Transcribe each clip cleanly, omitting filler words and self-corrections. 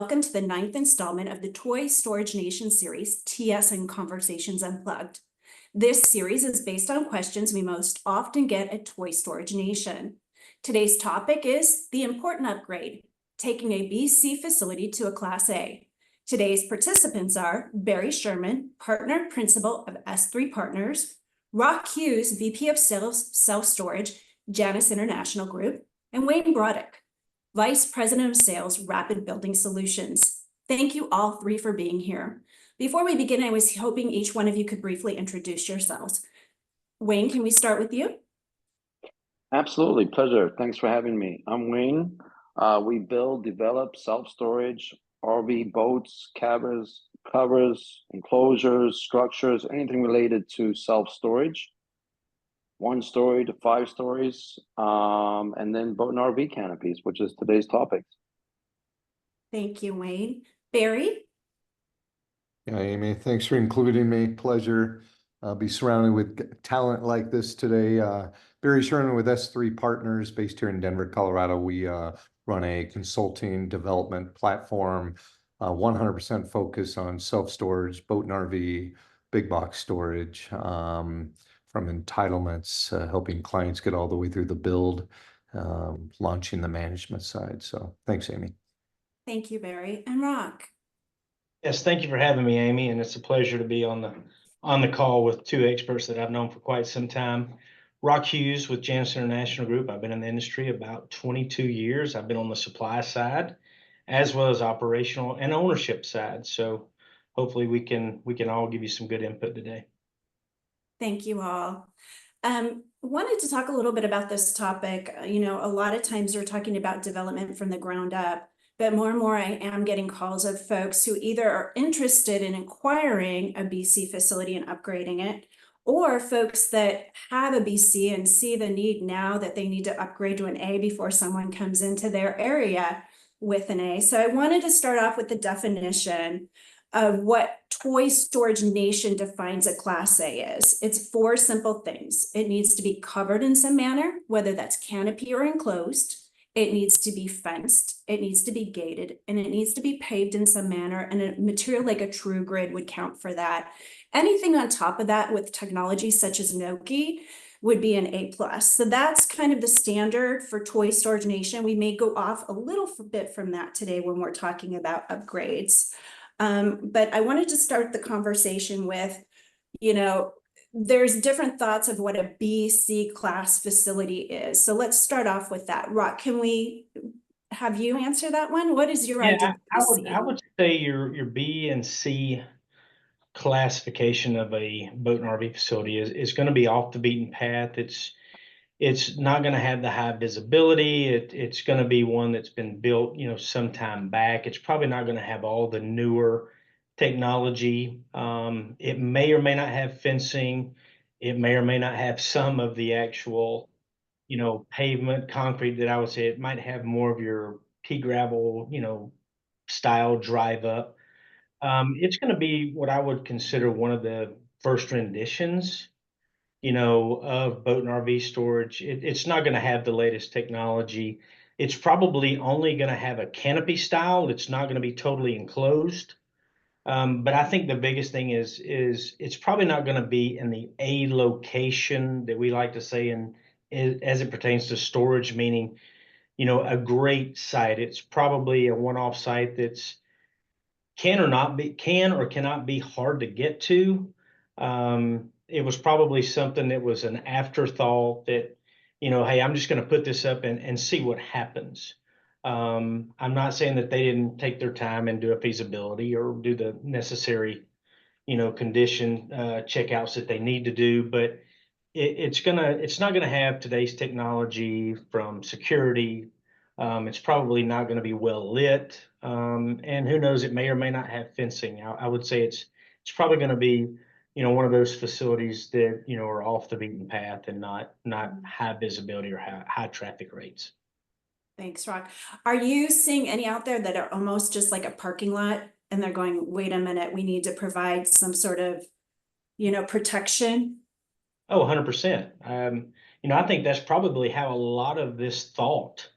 Welcome to the 9th installment of the Toy Storage Nation series, TSN Conversations Unplugged. This series is based on questions we most often get at Toy Storage Nation. Today's topic is the important upgrade, taking a BC facility to a Class A. Today's participants are Barry Sherman, Partner Principal of S3 Partners, Hughes, VP of Sales Self-Storage, Janus International Group, and Wayne Brodrick, Vice President of Sales, Rapid Building Solutions. Thank you all three for being here. Before we begin, I was hoping each one of you could briefly introduce yourselves. Wayne, can we start with you? Absolutely, pleasure. Thanks for having me. I'm Wayne. We build, develop self-storage, RV boats, covers, enclosures, structures, anything related to self-storage. 1 story to 5 stories, and then boat and RV canopies, which is today's topic. Thank you, Wayne. Barry? Yeah, Amy, thanks for including me. Pleasure. I'll be surrounded with talent like this today. Barry Sherman with S3 Partners based here in Denver, Colorado. We run a consulting development platform, 100% focus on self-storage, boat and RV, big box storage, from entitlements, helping clients get all the way through the build, launching the management side. So thanks, Amy. Thank you, Barry. And Rock? Yes, thank you for having me, Amy, and it's a pleasure to be on the call with 2 experts that I've known for quite some time. Hughes with Janus International Group. I've been in the industry about 22 years. I've been on the supply side as well as operational and ownership side. So hopefully we can all give you some good input today. Thank you all. Wanted to talk a little bit about this topic. A lot of times we're talking about development from the ground up, but more and more I am getting calls of folks who either are interested in acquiring a BC facility and upgrading it, or folks that have a BC and see the need now that they need to upgrade to an A before someone comes into their area with an A. So I wanted to start off with the definition of what Toy Storage Nation defines a Class A is. It's 4 simple things. It needs to be covered in some manner, whether that's canopy or enclosed. It needs to be fenced, it needs to be gated, and it needs to be paved in some manner, and a material like a true grid would count for that. Anything on top of that with technology such as Noki would be an A+. So that's kind of the standard for Toy Storage Nation. We may go off a little bit from that today when we're talking about upgrades. But I wanted to start the conversation with, there's different thoughts of what a BC class facility is. So let's start off with that. Rock, can we have you answer that one? What is your idea? I would say your B and C classification of a boat and RV facility is going to be off the beaten path. It's not going to have the high visibility. It's going to be one that's been built, some time back. It's probably not going to have all the newer technology. It may or may not have fencing. It may or may not have some of the actual, pavement, concrete that I would say. It might have more of your pea gravel, style drive up. It's going to be what I would consider one of the first renditions of boat and RV storage. It's not going to have the latest technology. It's probably only going to have a canopy style. It's not going to be totally enclosed. But I think the biggest thing is it's probably not going to be in the A location that we like to say as it pertains to storage, meaning, a great site. It's probably a one-off site that's can or cannot be hard to get to. It was probably something that was an afterthought that, hey, I'm just going to put this up and see what happens. I'm not saying that they didn't take their time and do a feasibility or do the necessary, condition checkouts that they need to do, but it's not gonna have today's technology from security. It's probably not going to be well lit, and who knows, it may or may not have fencing. I would say it's probably going to be, one of those facilities that are off the beaten path and not high visibility or high traffic rates. Thanks, Rock. Are you seeing any out there that are almost just like a parking lot and they're going, wait a minute, we need to provide some sort of, protection? Oh, 100%. I think that's probably how a lot of this thought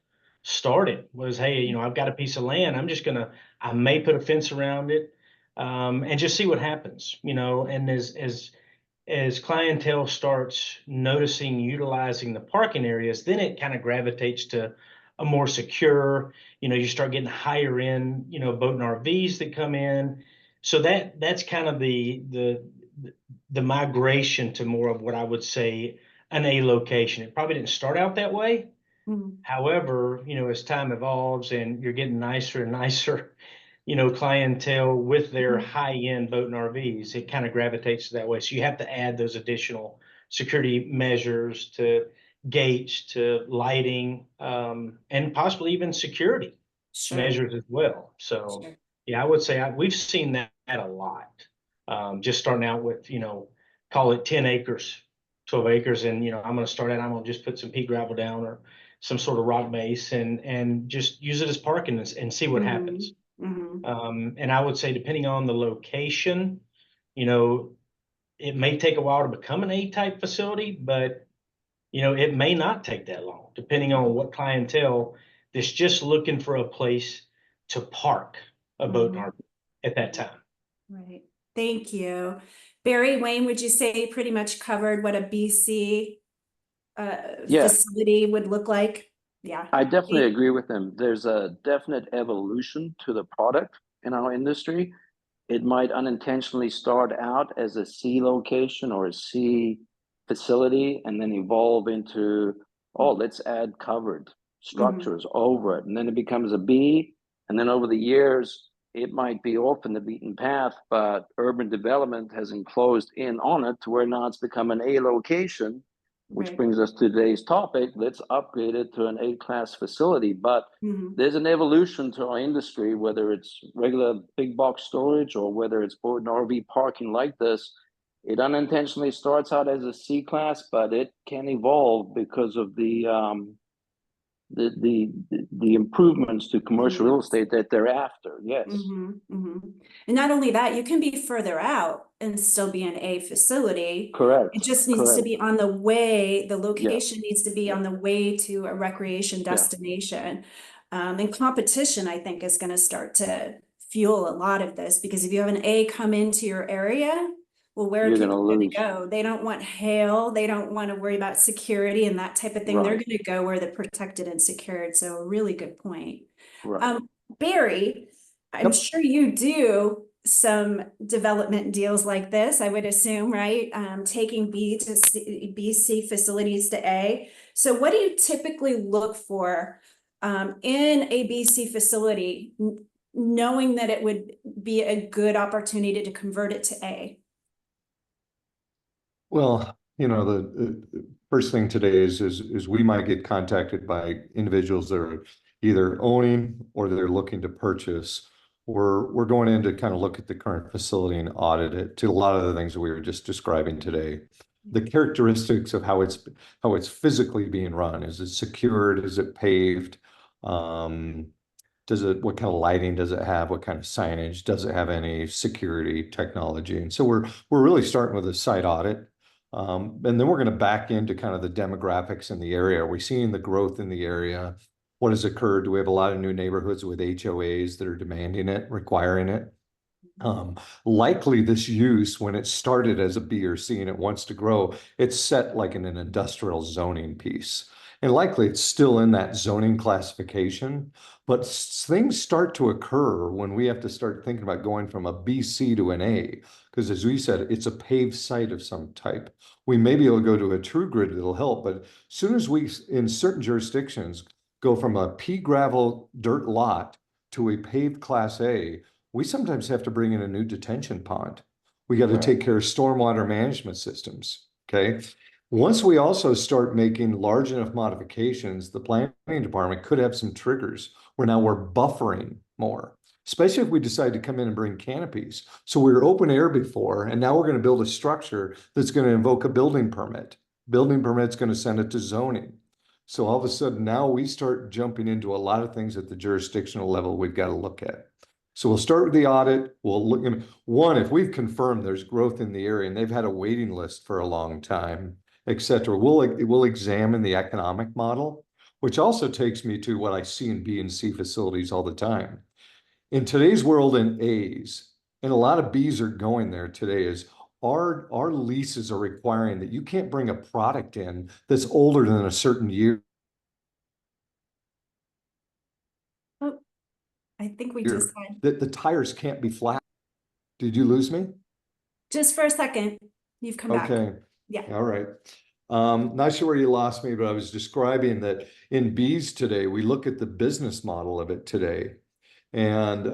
started was, hey, you know, I've got a piece of land. I may put a fence around it, and just see what happens, you know. And as clientele starts noticing utilizing the parking areas, then it kind of gravitates to a more secure, you know, you start getting higher end, you know, boat and RVs that come in. So that's kind of the migration to more of what I would say an A location. It probably didn't start out that way. Mhm. However, you know, as time evolves and you're getting nicer and nicer, you know, clientele with their Mhm. high-end boat and RVs, it kind of gravitates that way. So you have to add those additional security measures to gates, to lighting, and possibly even security Sure, measures as well. So sure. yeah, I would say we've seen that a lot. Just starting out with, you know, call it 10 acres, 12 acres. And, you know, I'm going to start out, I'm going to just put some pea gravel down or some sort of rock base and just use it as parking and see what happens. Mhm. Mhm. And I would say, depending on the location, you know, it may take a while to become an A-type facility, but, you know, it may not take that long, depending on what clientele that's just looking for a place to park a boat and Mhm. RV at that time. Right. Thank you. Barry, Wayne, would you say you pretty much covered what a BC Yeah, facility would look like? Yeah. I definitely agree with them. There's a definite evolution to the product in our industry. It might unintentionally start out as a C location or a C facility and then evolve into, oh, let's add covered Mhm. structures over it. And then it becomes a B. And then over the years, it might be off in the beaten path, but urban development has enclosed in on it to where now it's become an A location, which Right. brings us to today's topic. Let's upgrade it to an A-class facility. But Mhm. there's an evolution to our industry, whether it's regular big box storage or whether it's boat and RV parking like this. It unintentionally starts out as a C class, but it can evolve because of the improvements to The commercial real needs. estate that they're after. Yes, And not only that, you can be further out and still be an A facility. It correct, just needs to correct. be on the way, the Yeah, location needs to be yeah, on the way to a recreation yeah. destination. And competition, I think, is going to start to fuel a lot of this because if you have an A come into your area, well, where are You're gonna people going to lose. go? They don't want hail. They don't want to worry about security and that type of thing. They're Right, going to go where they're protected and secured. So a really good point. right. Um, Barry, I'm Yep. sure you do some development deals like this, I would assume, right? Taking BC facilities to A. So what do you typically look for in a BC facility, knowing that it would be a good opportunity to convert it to A? Well, you know, the first thing today is we might get contacted by individuals that are either owning or they're looking to purchase. We're going in to kind of look at the current facility and audit it to a lot of the things that we were just describing today. The characteristics of how it's physically being run. Is it secured? Is it paved? What kind of lighting does it have? What kind of signage? Does it have any security technology? And so we're really starting with a site audit. And then we're going to back into kind of the demographics in the area. Are we seeing the growth in the area? What has occurred? Do we have a lot of new neighborhoods with HOAs that are demanding it, requiring it? Likely this use, when it started as a B or C and it wants to grow, it's set like in an industrial zoning piece. And likely it's still in that zoning classification, but things start to occur when we have to start thinking about going from a BC to an A. Because as we said, it's a paved site of some type. We may be able to go to a true grid that'll help, but as soon as we, in certain jurisdictions, go from a pea gravel dirt lot to a paved class A, we sometimes have to bring in a new detention pond. We got to Right. take care of stormwater management systems. Okay. Once we also start making large enough modifications, the planning department could have some triggers where now we're buffering more, especially if we decide to come in and bring canopies. So we were open air before, and now we're going to build a structure that's going to invoke a building permit. Building permit's going to send it to zoning. So all of a sudden now we start jumping into a lot of things at the jurisdictional level we've got to look at. So we'll start with the audit. We'll look at one, if we've confirmed there's growth in the area and they've had a waiting list for a long time, et cetera, we'll examine the economic model, which also takes me to what I see in B and C facilities all the time. In today's world in A's, and a lot of B's are going there today, is our leases are requiring that you can't bring a product in that's older than a certain year. Oh, I think we just had, That the tires can't be flat. Did you lose me? just for a second, you've come back. Okay, Yeah. all right. Not sure where you lost me, but I was describing that in B's today, we look at the business model of it today. And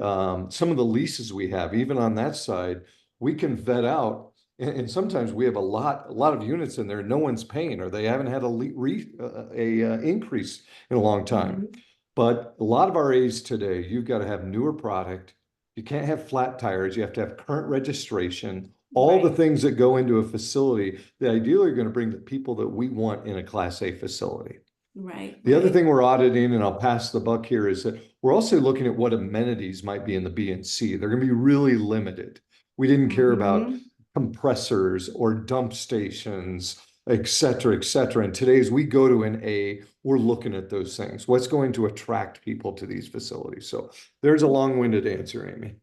some of the leases we have, even on that side, we can vet out. And sometimes we have a lot of units in there, no one's paying, or they haven't had a increase in a long time. Mhm. But a lot of our A's today, you've got to have newer product. You can't have flat tires. You have to have current registration. All the Right. things that go into a facility that ideally are going to bring the people that we want in a Class A facility. Right. The other Right. thing we're auditing, and I'll pass the buck here, is that we're also looking at what amenities might be in the B and C. They're going to be really limited. We didn't care about Mhm. compressors or dump stations, et cetera, et cetera. And today, as we go to an A, we're looking at those things. What's going to attract people to these facilities? So there's a long-winded answer, Amy.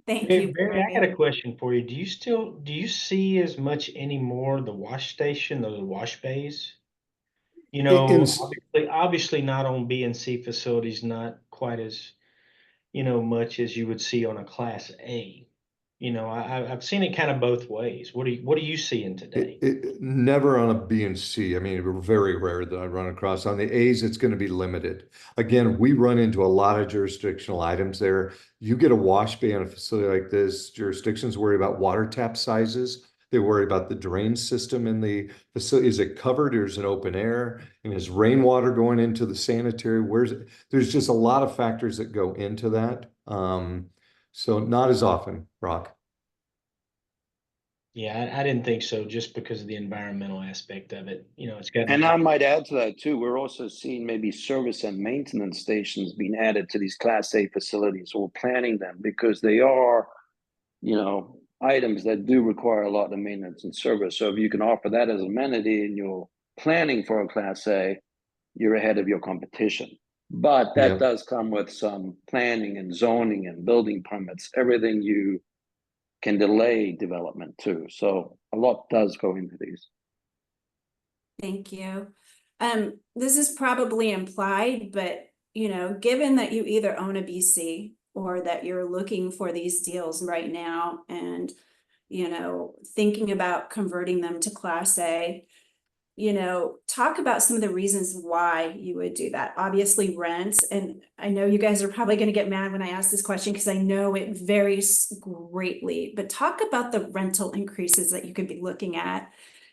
Thank Hey, you, Barry, I got Barry. a question for you. Do you see as much anymore the wash station or the wash bays? You In, know, obviously not on B and C facilities, not quite as, much as you would see on a Class A. I've seen it kind of both ways. What are you seeing today? Never on a B and C. I mean, very rare that I run across. On the A's, it's going to be limited. Again, we run into a lot of jurisdictional items there. You get a wash bay on a facility like this, jurisdictions worry about water tap sizes. They worry about the drain system in the facility. Is it covered or is it open air? And is rainwater going into the sanitary? There's just a lot of factors that go into that. So not as often, Brock. Yeah, I didn't think so, just because of the environmental aspect of it. It's got And I might add to that too, we're also seeing maybe service and maintenance stations being added to these Class A facilities, or planning them, because they are, items that do require a lot of maintenance and service. So if you can offer that as amenity and you're planning for a Class A, you're ahead of your competition. But that Yeah. does come with some planning and zoning and building permits, everything you can delay development too. So a lot does go into these. Thank you. This is probably implied, but given that you either own a BC or that you're looking for these deals right now and, thinking about converting them to Class A, talk about some of the reasons why you would do that. Obviously rent, and I know you guys are probably going to get mad when I ask this question because I know it varies greatly, but talk about the rental increases that you could be looking at.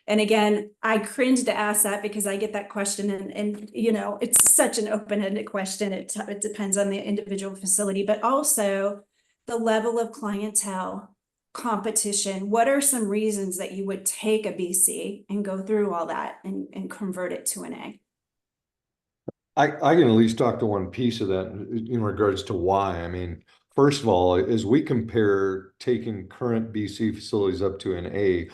And again, I cringe to ask that because I get that question and it's such an open-ended question. It depends on the individual facility, but also the level of clientele, competition. What are some reasons that you would take a BC and go through all that and convert it to an A? I can at least talk to one piece of that in regards to why. I mean, first of all, as we compare taking current BC facilities up to an A,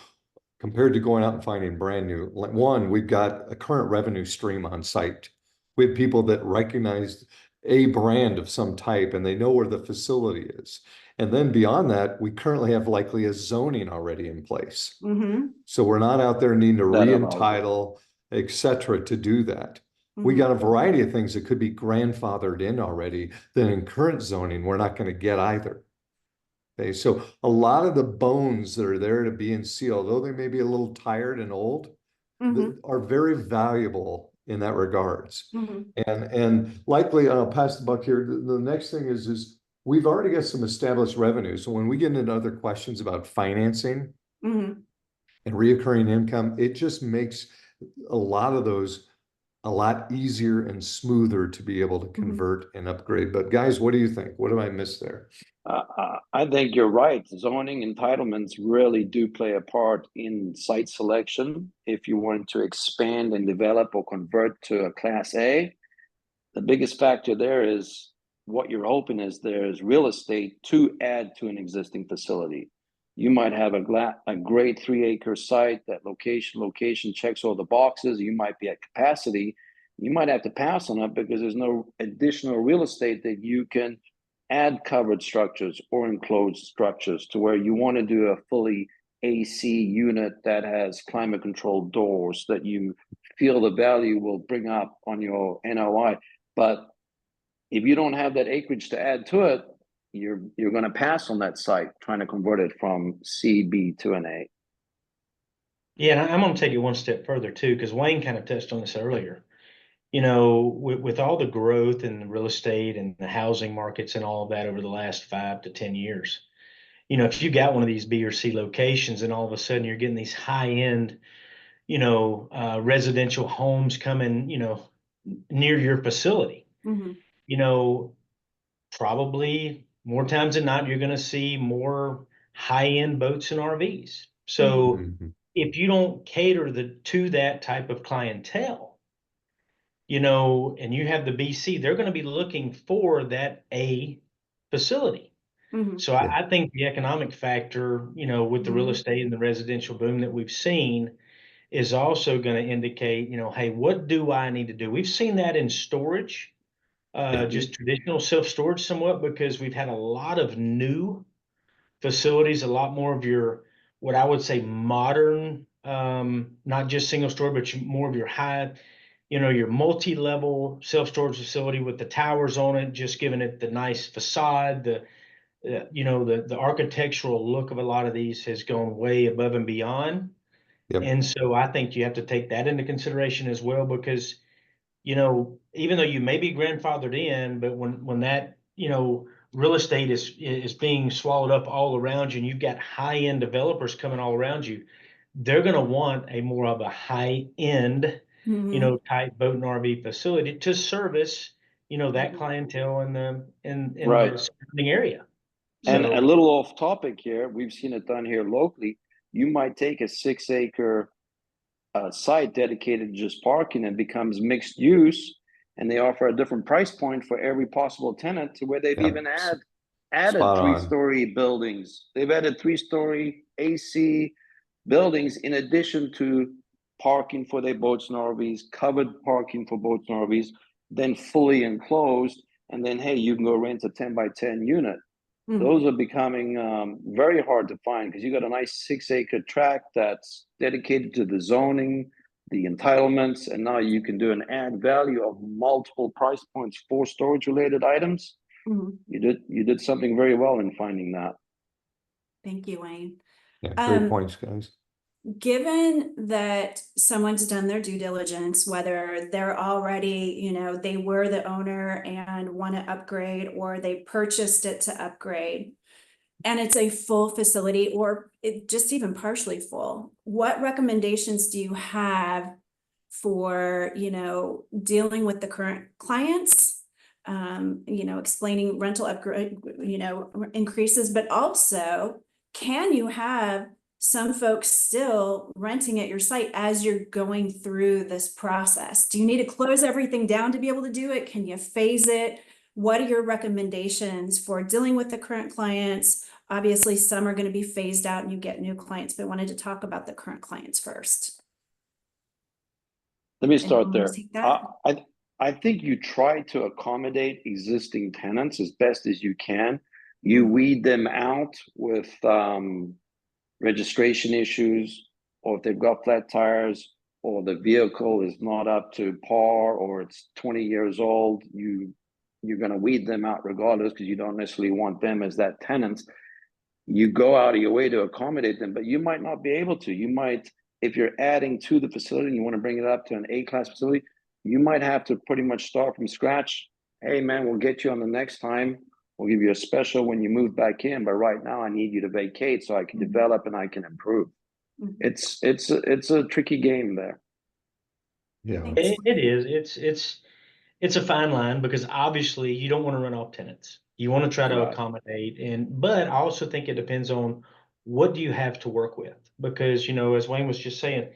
compared to going out and finding brand new, like one, we've got a current revenue stream on site. We have people that recognize a brand of some type and they know where the facility is. And then beyond that, we currently have likely a zoning already in place. Mm-hmm. So we're not out there needing to That allows it. re-entitle, et cetera, to do that. We Mm-hmm. got a variety of things that could be grandfathered in already that in current zoning, we're not going to get either. Okay, so a lot of the bones that are there to B and C, although they may be a little tired and old, Mm-hmm. are very valuable in that regards. Mm-hmm. And likely, I'll pass the buck here. The next thing is we've already got some established revenue. So when we get into other questions about financing Mm-hmm. and reoccurring income, it just makes a lot of those a lot easier and smoother to be able to convert and upgrade. But guys, what do you think? What have I missed there? I think you're right. Zoning entitlements really do play a part in site selection. If you want to expand and develop or convert to a Class A, the biggest factor there is what you're hoping is there's real estate to add to an existing facility. You might have a great 3-acre site that location checks all the boxes. You might be at capacity. you might have to pass on it because there's no additional real estate that you can add covered structures or enclosed structures to where you want to do a fully AC unit that has climate controlled doors that you feel the value will bring up on your NOI. But if you don't have that acreage to add to it, you're going to pass on that site trying to convert it from C, B to an A. Yeah, and I'm going to take it one step further too, because Wayne kind of touched on this earlier. You know, with all the growth in the real estate and the housing markets and all of that over the last 5 to 10 years, you know, if you got one of these B or C locations and all of a sudden you're getting these high end, residential homes coming, near your facility, Mhm. you know, probably more times than not, you're going to see more high end boats and RVs. So Mhm. if you don't cater to that type of clientele, and you have the BC, they're going to be looking for that A facility. Mhm. So Yeah. I think the economic factor, with the real Mhm. estate and the residential boom that we've seen is also going to indicate, hey, what do I need to do? We've seen that in storage, just traditional self-storage somewhat, because we've had a lot of new facilities, a lot more of your, what I would say, modern, not just single story, but more of your high, your multi-level self-storage facility with the towers on it, just giving it the nice facade, the architectural look of a lot of these has gone way above and beyond. Yep. And so I think you have to take that into consideration as well, because, even though you may be grandfathered in, but when that, real estate is being swallowed up all around you, and you've got high-end developers coming all around you, they're going to want a more of a high-end, Mhm. type boat and RV facility to service, that Mhm. clientele in Right. the surrounding area. And a So little off topic here, we've seen it done here locally. You might take a 6 acre site dedicated to just parking and becomes mixed use, and they offer a different price point for every possible tenant to where they've Yeah. even added Spot on. 3-story buildings. They've added 3-story AC buildings in addition to parking for their boats and RVs, covered parking for boats and RVs, then fully enclosed. And then, hey, you can go rent a 10 by 10 unit. Mhm. Those are becoming very hard to find because you got a nice 6 acre tract that's dedicated to the zoning, the entitlements, and now you can do an add value of multiple price points for storage related items. Mhm. You did something very well in finding that. Thank you, Wayne. Yeah, great points, guys. Given that someone's done their due diligence, whether they're already, they were the owner and want to upgrade, or they purchased it to upgrade, and it's a full facility, or it just even partially full, what recommendations do you have for, dealing with the current clients? Explaining rental upgrade, increases, but also, can you have some folks still renting at your site as you're going through this process? Do you need to close everything down to be able to do it? Can you phase it? What are your recommendations for dealing with the current clients? Obviously, some are going to be phased out and you get new clients, but I wanted to talk about the current clients first. Let me start Anyone want there. to take that? I think you try to accommodate existing tenants as best as you can. You weed them out with registration issues, or if they've got flat tires, or the vehicle is not up to par, or it's 20 years old, you're going to weed them out regardless because you don't necessarily want them as that tenant. You go out of your way to accommodate them, but you might not be able to. You might, if you're adding to the facility and you want to bring it up to an A-class facility, you might have to pretty much start from scratch. Hey, man, we'll get you on the next time. We'll give you a special when you move back in, but right now I need you to vacate so I can develop and I can improve. It's a tricky game there. Yeah. it is. It's a fine line, because obviously you don't want to run off tenants. You want to try to Right. accommodate, but I also think it depends on what do you have to work with, because as Wayne was just saying,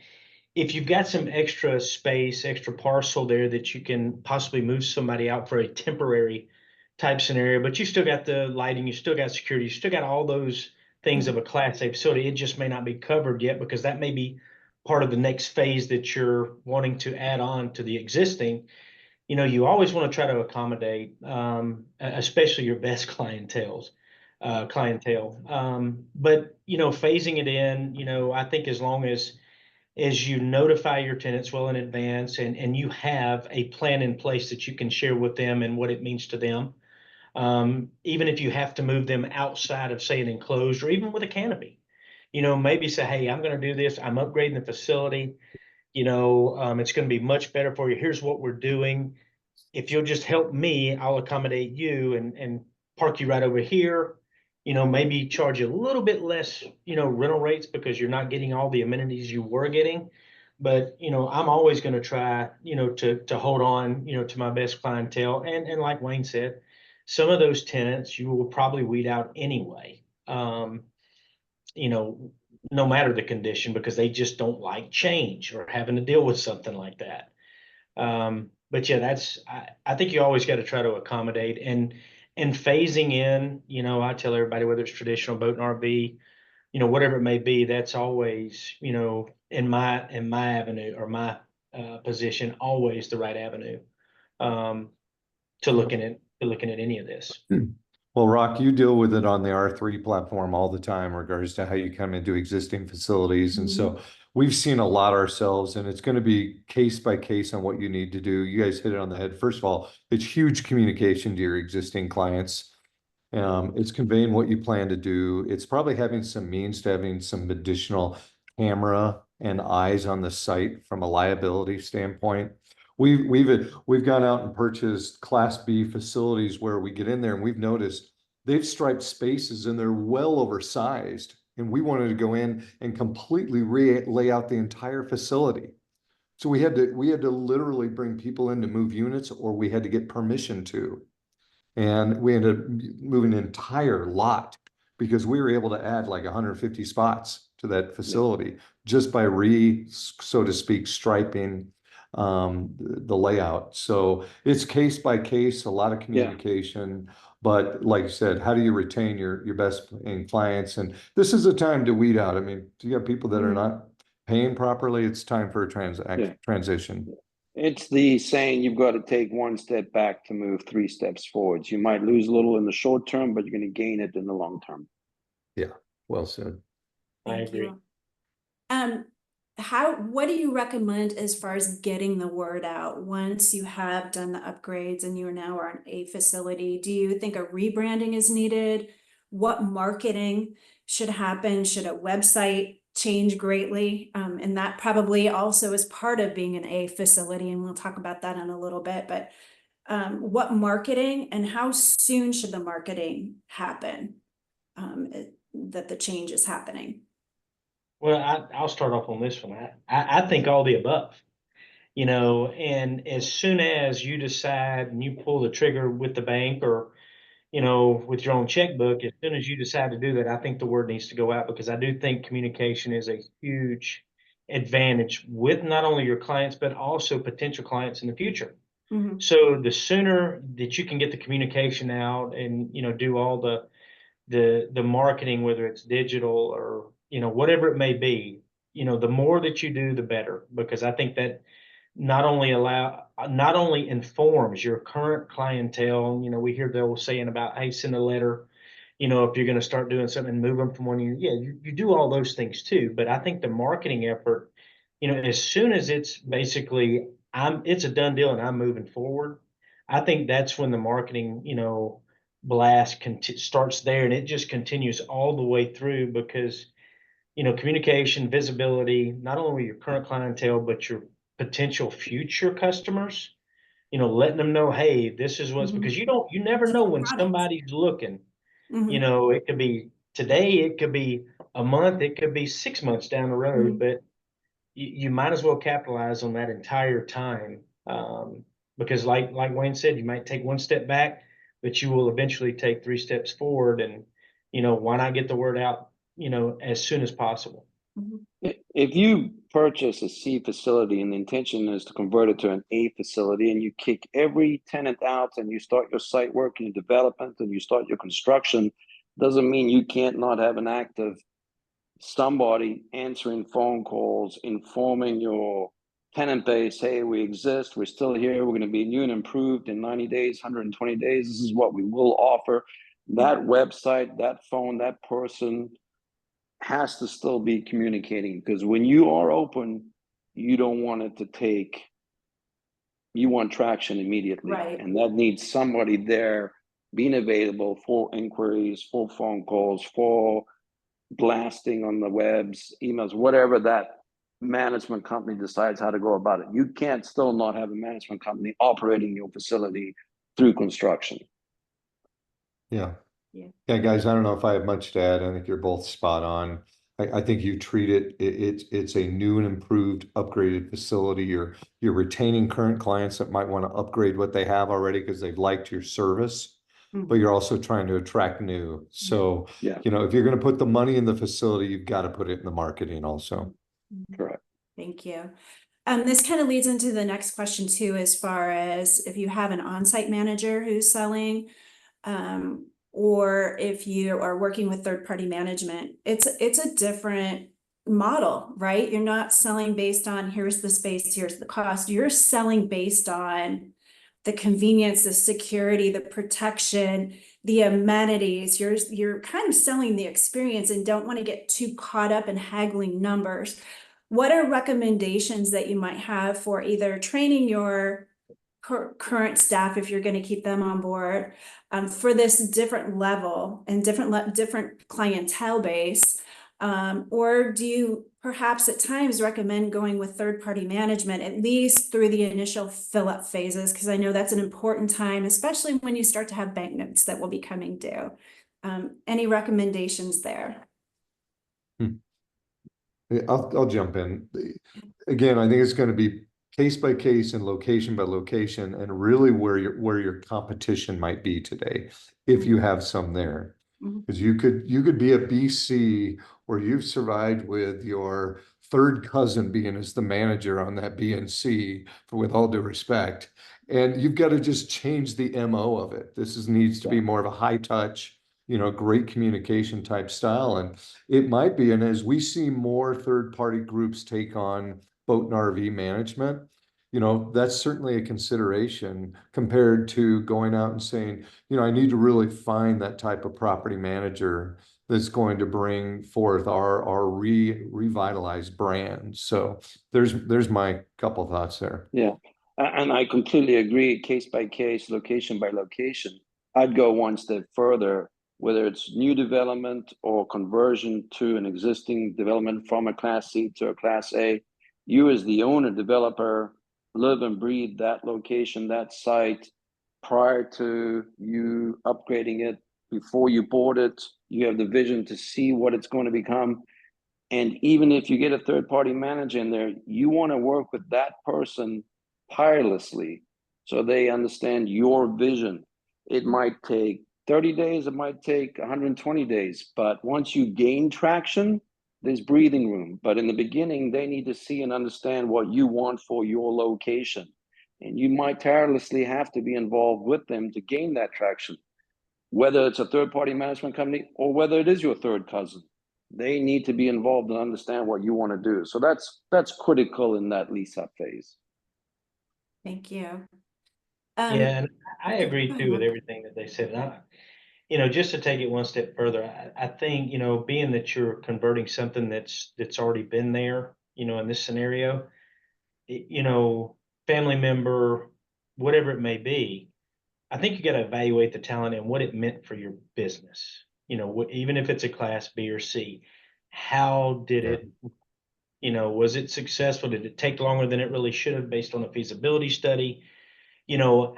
if you've got some extra space, extra parcel there that you can possibly move somebody out for a temporary type scenario, but you still got the lighting, you still got security, you still got all those things of a Class A facility, it just may not be covered yet because that may be part of the next phase that you're wanting to add on to the existing, you always want to try to accommodate, especially your best clientele. But phasing it in, I think as long as you notify your tenants well in advance and you have a plan in place that you can share with them and what it means to them. Even if you have to move them outside of, say, an enclosed or even with a canopy, maybe say, hey, I'm going to do this. I'm upgrading the facility. It's going to be much better for you. Here's what we're doing. If you'll just help me, I'll accommodate you and park you right over here. Maybe charge you a little bit less, rental rates because you're not getting all the amenities you were getting. But, I'm always going to try, to hold on, to my best clientele. And like Wayne said, some of those tenants you will probably weed out anyway, no matter the condition, because they just don't like change or having to deal with something like that. But yeah, I think you always got to try to accommodate and phasing in, I tell everybody, whether it's traditional boat and RV, whatever it may be, that's always, in my avenue or my position, always the right avenue to looking at any of this. Well, Rock, you deal with it on the R3 platform all the time in regards to how you come into existing facilities. And so we've seen a lot ourselves, and it's going to be case by case on what you need to do. You guys hit it on the head. First of all, it's huge communication to your existing clients. It's conveying what you plan to do. It's probably having some means to having some additional camera and eyes on the site from a liability standpoint. We've gone out and purchased Class B facilities where we get in there and we've noticed they've striped spaces and they're well oversized. And we wanted to go in and completely lay out the entire facility. So we had to literally bring people in to move units, or we had to get permission to. And we ended up moving an entire lot because we were able to add like 150 spots to that facility just by so to speak, striping the layout. So it's case by case, a lot of communication. But like I said, how do you retain your best paying clients? And this is a time to weed out. I mean, you got people that are not paying properly. It's time for a transition. It's the saying, you've got to take one step back to move 3 steps forwards. You might lose a little in the short term, but you're going to gain it in the long term. Yeah, well said. I agree. What do you recommend as far as getting the word out once you have done the upgrades and you now are in a facility? Do you think a rebranding is needed? What marketing should happen? Should a website change greatly? And that probably also is part of being an A facility, and we'll talk about that in a little bit. But what marketing and how soon should the marketing happen that the change is happening? Well, I'll start off on this one. I think all the above, and as soon as you decide and you pull the trigger with the bank or, with your own checkbook, as soon as you decide to do that, I think the word needs to go out, because I do think communication is a huge advantage with not only your clients, but also potential clients in the future. So the sooner that you can get the communication out and, do all the marketing, whether it's digital or, whatever it may be, the more that you do, the better, because I think that not only informs your current clientele. We hear the old saying about, hey, send a letter, if you're going to start doing something and move them from one unit. Yeah, you do all those things too. But I think the marketing effort, as soon as it's basically, it's a done deal and I'm moving forward, I think that's when the marketing, blast starts there, and it just continues all the way through, because communication, visibility, not only your current clientele but your potential future customers, letting them know, hey, this is what's, because you never know when somebody's looking. It could be today, it could be a month, it could be 6 months down the road, but you might as well capitalize on that entire time, because like Wayne said, you might take one step back, but you will eventually take 3 steps forward. And why not get the word out as soon as possible? If you purchase a C facility and the intention is to convert it to an A facility, and you kick every tenant out and you start your site work and your development and you start your construction, doesn't mean you can't not have an active somebody answering phone calls, informing your tenant base, hey, we exist, we're still here, we're going to be new and improved in 90 days, 120 days, this is what we will offer. That website, that phone, that person has to still be communicating, because when you are open, you don't want it to take, you want traction immediately. Right. And that needs somebody there being available for inquiries, for phone calls, for blasting on the webs, emails, whatever that management company decides how to go about it. You can't still not have a management company operating your facility through construction. Yeah. Yeah. Yeah, guys, I don't know if I have much to add. I think you're both spot on. I think you treat it's a new and improved, upgraded facility. You're retaining current clients that might want to upgrade what they have already because they've liked your service, but you're also trying to attract new. So, Yeah, you know, if you're going to put the money in the facility, you've got to put it in the marketing also. correct. Thank you. This kind of leads into the next question too, as far as if you have an on-site manager who's selling, or if you are working with third-party management, it's a different model, right? You're not selling based on here's the space, here's the cost. You're selling based on the convenience, the security, the protection, the amenities. You're kind of selling the experience and don't want to get too caught up in haggling numbers. What are recommendations that you might have for either training your current staff, if you're going to keep them on board, for this different level and different clientele base? Or do you perhaps at times recommend going with third-party management, at least through the initial fill-up phases? Because I know that's an important time, especially when you start to have banknotes that will be coming due. Any recommendations there? I'll jump in. Again, I think it's going to be case by case and location by location, and really where your competition might be today, if you have some there. Because you could be a BC where you've survived with your third cousin being as the manager on that BNC, with all due respect, and you've got to just change the MO of it. Needs to be more of a high touch, you know, great communication type style. And it might be, and as we see more third-party groups take on boat and RV management, you know, that's certainly a consideration compared to going out and saying, you know, I need to really find that type of property manager that's going to bring forth our revitalized brand. So there's my couple thoughts there. Yeah, and I completely agree, case by case, location by location. I'd go one step further, whether it's new development or conversion to an existing development from a Class C to a Class A. You as the owner, developer, live and breathe that location, that site, prior to you upgrading it, before you bought it. You have the vision to see what it's going to become. And even if you get a third-party manager in there, you want to work with that person tirelessly so they understand your vision. It might take 30 days, it might take 120 days, but once you gain traction, there's breathing room. But in the beginning, they need to see and understand what you want for your location. And you might tirelessly have to be involved with them to gain that traction, whether it's a third-party management company or whether it is your third cousin. They need to be involved and understand what you want to do. So that's critical in that lease up phase. Thank you. Yeah, and I Okay, agree go ahead, too with Mark. everything that they said. And you know, just to take it one step further, I think, you know, being that you're converting something that's already been there, you know, in this scenario, you know, family member, whatever it may be, I think you got to evaluate the talent and what it meant for your business. You know, even if it's a Class B or C, how did it, you know, was it successful? Did it take longer than it really should have based on a feasibility study? You know,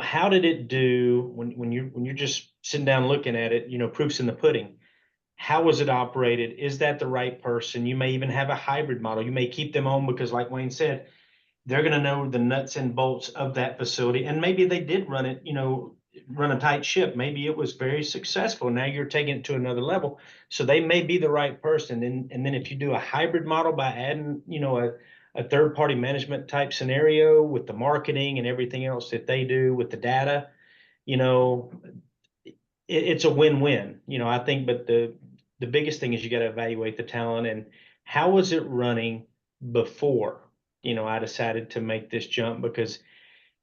how did it do when you're just sitting down looking at it? You know, proof's in the pudding. How was it operated? Is that the right person? You may even have a hybrid model. You may keep them on because, like Wayne said, they're going to know the nuts and bolts of that facility. And maybe they did run it, you know, run a tight ship. Maybe it was very successful. Now you're taking it to another level. So they may be the right person. And then if you do a hybrid model by adding, you know, a third party management type scenario with the marketing and everything else that they do with the data, you know, it's a win-win, you know, I think, but the biggest thing is you got to evaluate the talent and how was it running before, I decided to make this jump because,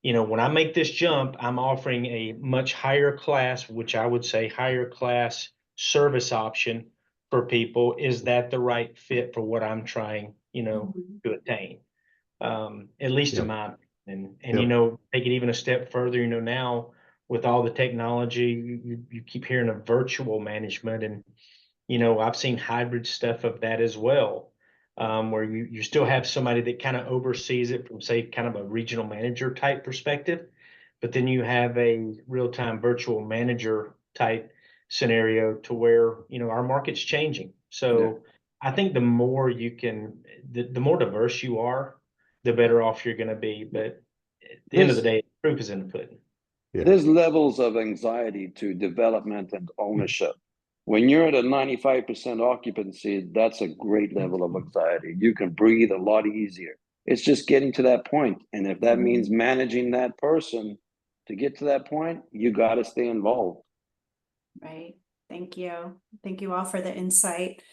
when I make this jump, I'm offering a much higher class, which I would say higher class service option for people. Is that the right fit for what I'm trying, Mhm. to attain? At least in Yep. my opinion. And, Yep. take it even a step further, now with all the technology, you keep hearing of virtual management and, I've seen hybrid stuff of that as well, where you still have somebody that kind of oversees it from, say, kind of a regional manager type perspective, but then you have a real-time virtual manager type scenario to where, our market's changing. So I think the more you can, the more diverse you are, the better off you're going to be. But at the end of the There's day, proof is in the pudding. Yeah. there's levels of anxiety to development and ownership. When you're at a 95% occupancy, that's a great level of anxiety. You can breathe a lot easier. It's just getting to that point. And if that means managing that person to get to that point, you got to stay involved. Right. Thank you. Thank you all for the insight.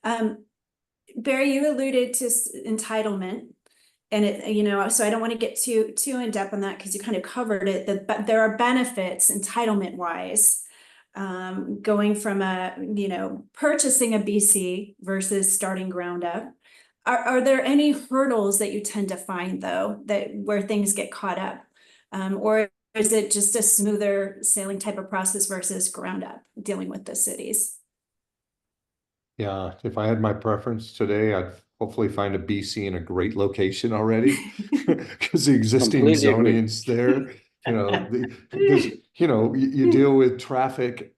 Barry, you alluded to entitlement. And so I don't want to get too in depth on that because you kind of covered it. But there are benefits entitlement wise, going from purchasing a BC versus starting ground up. Are there any hurdles that you tend to find though, that where things get caught up? Or is it just a smoother sailing type of process versus ground up dealing with the cities? Yeah, if I had my preference today, I'd hopefully find a BC in a great location already because the existing Completely agree. zoning's there. Because you deal with traffic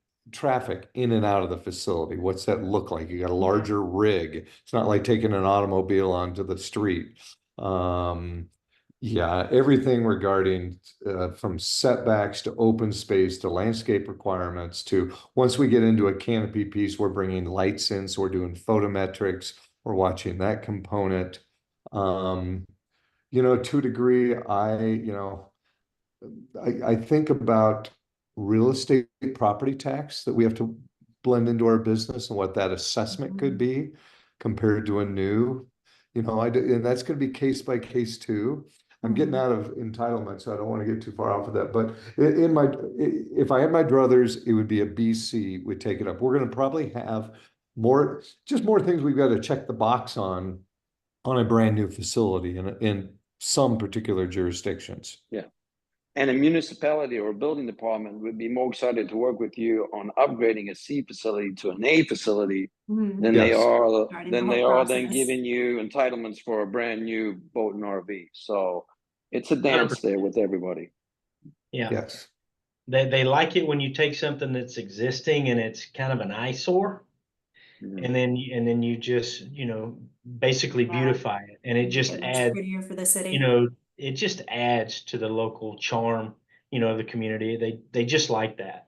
in and out of the facility. What's that look like? You got a larger rig. It's not like taking an automobile onto the street. Yeah, everything regarding from setbacks to open space to landscape requirements to once we get into a canopy piece, we're bringing lights in, so we're doing photometrics, we're watching that component. To a degree, I think about real estate property tax that we have to blend into our business and what that assessment could be compared to a new, and that's going to be case by case too. I'm getting out of entitlement, so I don't want to get too far off of that. But if I had my druthers, it would be a BC would take it up. We're going to probably have more things we've got to check the box on a brand new facility in some particular jurisdictions. Yeah. And a municipality or a building department would be more excited to work with you on upgrading a C facility to an A facility than they Yes. are Starting than the they whole are then process. giving you entitlements for a brand new boat and RV. So it's a dance 100%. there with everybody. Yeah. Yes. They like it when you take something that's existing and it's kind of an eyesore, and then you just, basically beautify it, and it just Make it much adds, prettier for the city. it just adds to the local charm, of the community. They just like that.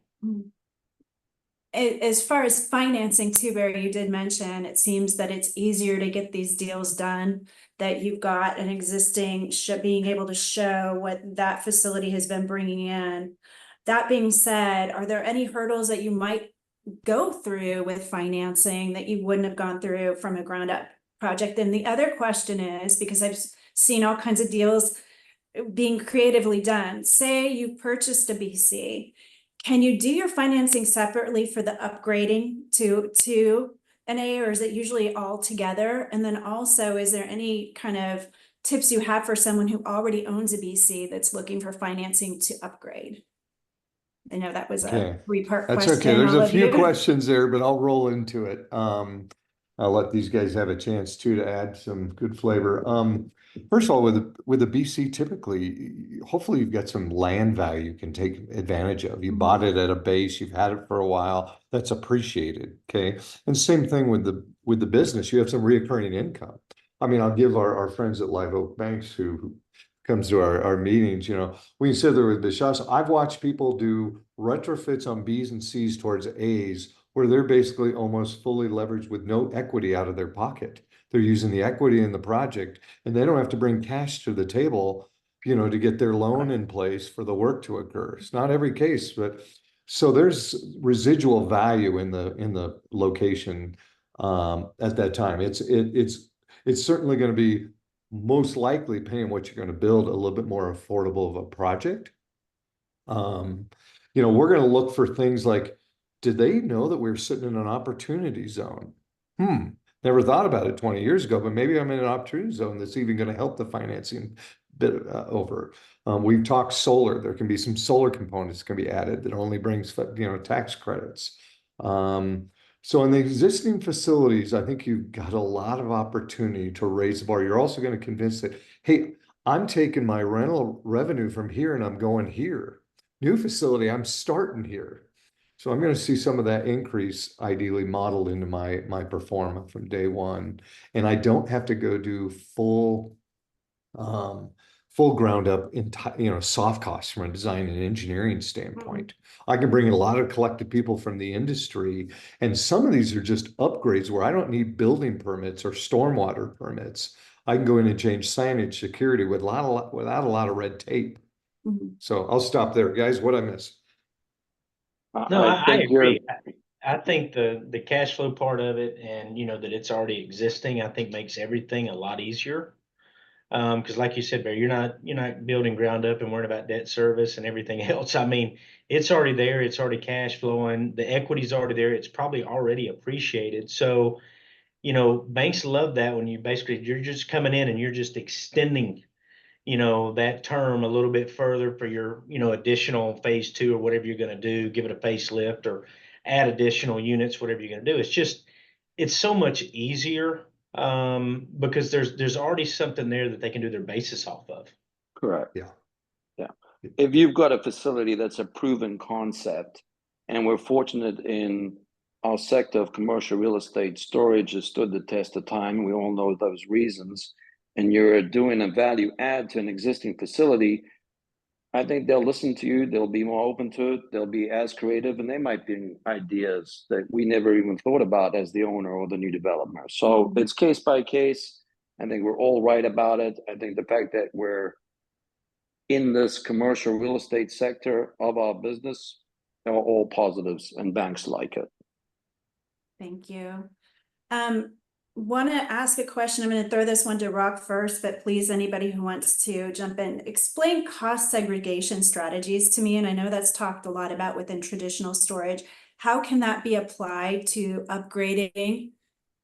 As far as financing too, Barry, you did mention, it seems that it's easier to get these deals done, that you've got an existing being able to show what that facility has been bringing in. That being said, are there any hurdles that you might go through with financing that you wouldn't have gone through from a ground up project? And the other question is, because I've seen all kinds of deals being creatively done, say you purchased a BC, can you do your financing separately for the upgrading to an A, or is it usually all together? And then also, is there any kind of tips you have for someone who already owns a BC that's looking for financing to upgrade? I know that was a three-part That's question. okay. There's all a of few you. questions there, but I'll roll into it. I'll let these guys have a chance too to add some good flavor. First of all, with a BC, typically, hopefully you've got some land value you can take advantage of. You bought it at a base, you've had it for a while, that's appreciated. Okay. And same thing with the business, you have some reoccurring income. I mean, I'll give our friends at Live Oak Banks who comes to our meetings, we can sit there with Bishas. I've watched people do retrofits on Bs and Cs towards As where they're basically almost fully leveraged with no equity out of their pocket. They're using the equity in the project and they don't have to bring cash to the table, to get their loan in place for the work to occur. It's not every case, but So there's residual value in the location at that time. It's certainly going to be most likely paying what you're going to build a little bit more affordable of a project. We're going to look for things like, did they know that we were sitting in an opportunity zone? Never thought about it 20 years ago, but maybe I'm in an opportunity zone that's even going to help the financing bit over. We've talked solar. There can be some solar components can be added that only brings, tax credits. So in the existing facilities, I think you've got a lot of opportunity to raise the bar. You're also going to convince that, hey, I'm taking my rental revenue from here and I'm going here. New facility, I'm starting here. So I'm going to see some of that increase ideally modeled into my performance from day one. And I don't have to go do full ground up soft costs from a design and engineering standpoint. I can bring in a lot of collective people from the industry, and some of these are just upgrades where I don't need building permits or stormwater permits. I can go in and change signage, security without a lot of red tape. So I'll stop there, guys. What I miss? No, I think you're agree. I think the cash flow part of it, and that it's already existing, I think makes everything a lot easier. Because like you said, Barry, you're not building ground up and worrying about debt service and everything else. I mean, it's already there, it's already cash flowing, the equity's already there, it's probably already appreciated. So, banks love that when you're just coming in and you're just extending that term a little bit further for your, additional phase two or whatever you're going to do, give it a facelift or add additional units, whatever you're going to do. It's so much easier because there's already something there that they can do their basis off of. correct. Yeah. Yeah. If you've got a facility that's a proven concept, and we're fortunate in our sector of commercial real estate, storage has stood the test of time. We all know those reasons. And you're doing a value add to an existing facility, I think they'll listen to you. They'll be more open to it. They'll be as creative, and they might bring ideas that we never even thought about as the owner or the new developer. So it's case by case. I think we're all right about it. I think the fact that we're in this commercial real estate sector of our business are all positives, and banks like it. Thank you. Want to ask a question. I'm going to throw this one to Rock first, but please, anybody who wants to jump in, explain cost segregation strategies to me. And I know that's talked a lot about within traditional storage. How can that be applied to upgrading